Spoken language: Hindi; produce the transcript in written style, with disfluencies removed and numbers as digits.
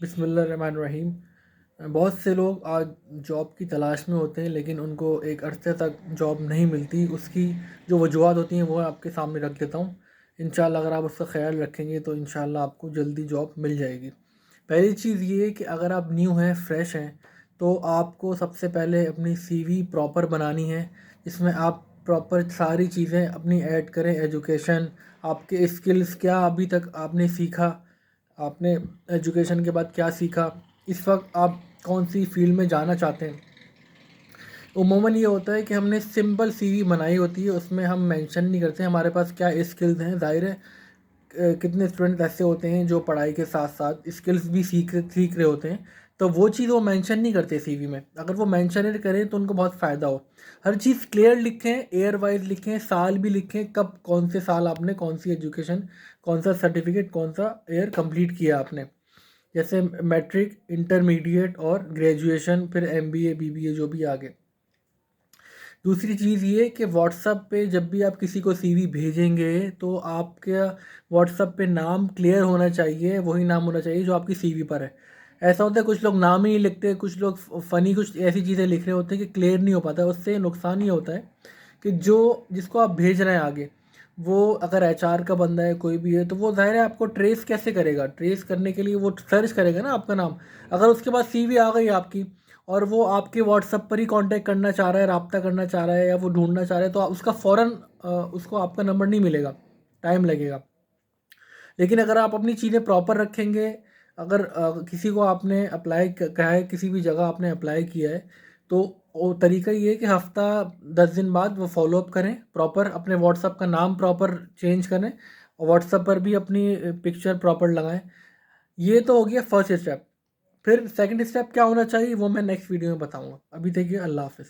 बिस्मिल्लाहिर्रहमानिर्रहीम। बहुत से लोग आज जॉब की तलाश में होते हैं, लेकिन उनको एक अरसे तक जॉब नहीं मिलती। उसकी जो वजूहत होती हैं वो आपके सामने रख देता हूँ। इंशाल्लाह अगर आप उसका ख़्याल रखेंगे तो इंशाल्लाह आपको जल्दी जॉब मिल जाएगी। पहली चीज़ ये है कि अगर आप न्यू हैं, फ्रेश हैं, तो आपको सबसे पहले अपनी सीवी प्रॉपर बनानी है, जिसमें आप प्रॉपर सारी चीज़ें अपनी ऐड करें। एजुकेशन, आपके स्किल्स, क्या अभी तक आपने सीखा, आपने एजुकेशन के बाद क्या सीखा, इस वक्त आप कौन सी फील्ड में जाना चाहते हैं। उमूमन ये होता है कि हमने सिंपल सीवी बनाई होती है, उसमें हम मेंशन नहीं करते हमारे पास क्या स्किल्स हैं। ज़ाहिर है कितने स्टूडेंट ऐसे होते हैं जो पढ़ाई के साथ साथ स्किल्स भी सीख रहे होते हैं, तो वो चीज़ वो मेंशन नहीं करते सीवी में। अगर वो मेंशन करें तो उनको बहुत फ़ायदा हो। हर चीज़ क्लियर लिखें, एयर वाइज लिखें, साल भी लिखें, कब कौन से साल आपने कौन सी एजुकेशन, कौन सा सर्टिफिकेट, कौन सा ईयर कंप्लीट किया आपने। जैसे मैट्रिक, इंटरमीडिएट और ग्रेजुएशन, फिर एमबीए, बीबीए, जो भी आगे। दूसरी चीज़ ये कि व्हाट्सअप पे जब भी आप किसी को सीवी भेजेंगे तो आपके व्हाट्सअप पे नाम क्लियर होना चाहिए, वही नाम होना चाहिए जो आपकी सीवी पर है। ऐसा होता है कुछ लोग नाम ही नहीं लिखते, कुछ लोग फ़नी कुछ ऐसी चीज़ें लिख रहे होते हैं कि क्लियर नहीं हो पाता। उससे नुकसान ये होता है कि जो जिसको आप भेज रहे हैं आगे, वो अगर एचआर का बंदा है, कोई भी है, तो वो ज़ाहिर है आपको ट्रेस कैसे करेगा। ट्रेस करने के लिए वो सर्च करेगा ना आपका नाम। अगर उसके पास सीवी आ गई आपकी और वो आपके व्हाट्सअप पर ही कांटेक्ट करना चाह रहा है, रब्ता करना चाह रहा है, या वो ढूंढना चाह रहा है, तो उसका फ़ौरन उसको आपका नंबर नहीं मिलेगा, टाइम लगेगा। लेकिन अगर आप अपनी चीज़ें प्रॉपर रखेंगे, अगर किसी को आपने अप्लाई कहा है, किसी भी जगह आपने अप्लाई किया है, तो वो तरीका ये है कि हफ़्ता 10 दिन बाद वो फॉलोअप करें प्रॉपर, अपने व्हाट्सअप का नाम प्रॉपर चेंज करें और व्हाट्सअप पर भी अपनी पिक्चर प्रॉपर लगाएं। ये तो हो गया फर्स्ट स्टेप। फिर सेकंड स्टेप क्या होना चाहिए वो मैं नेक्स्ट वीडियो में बताऊंगा। अभी देखिए, अल्लाह हाफ़िज़।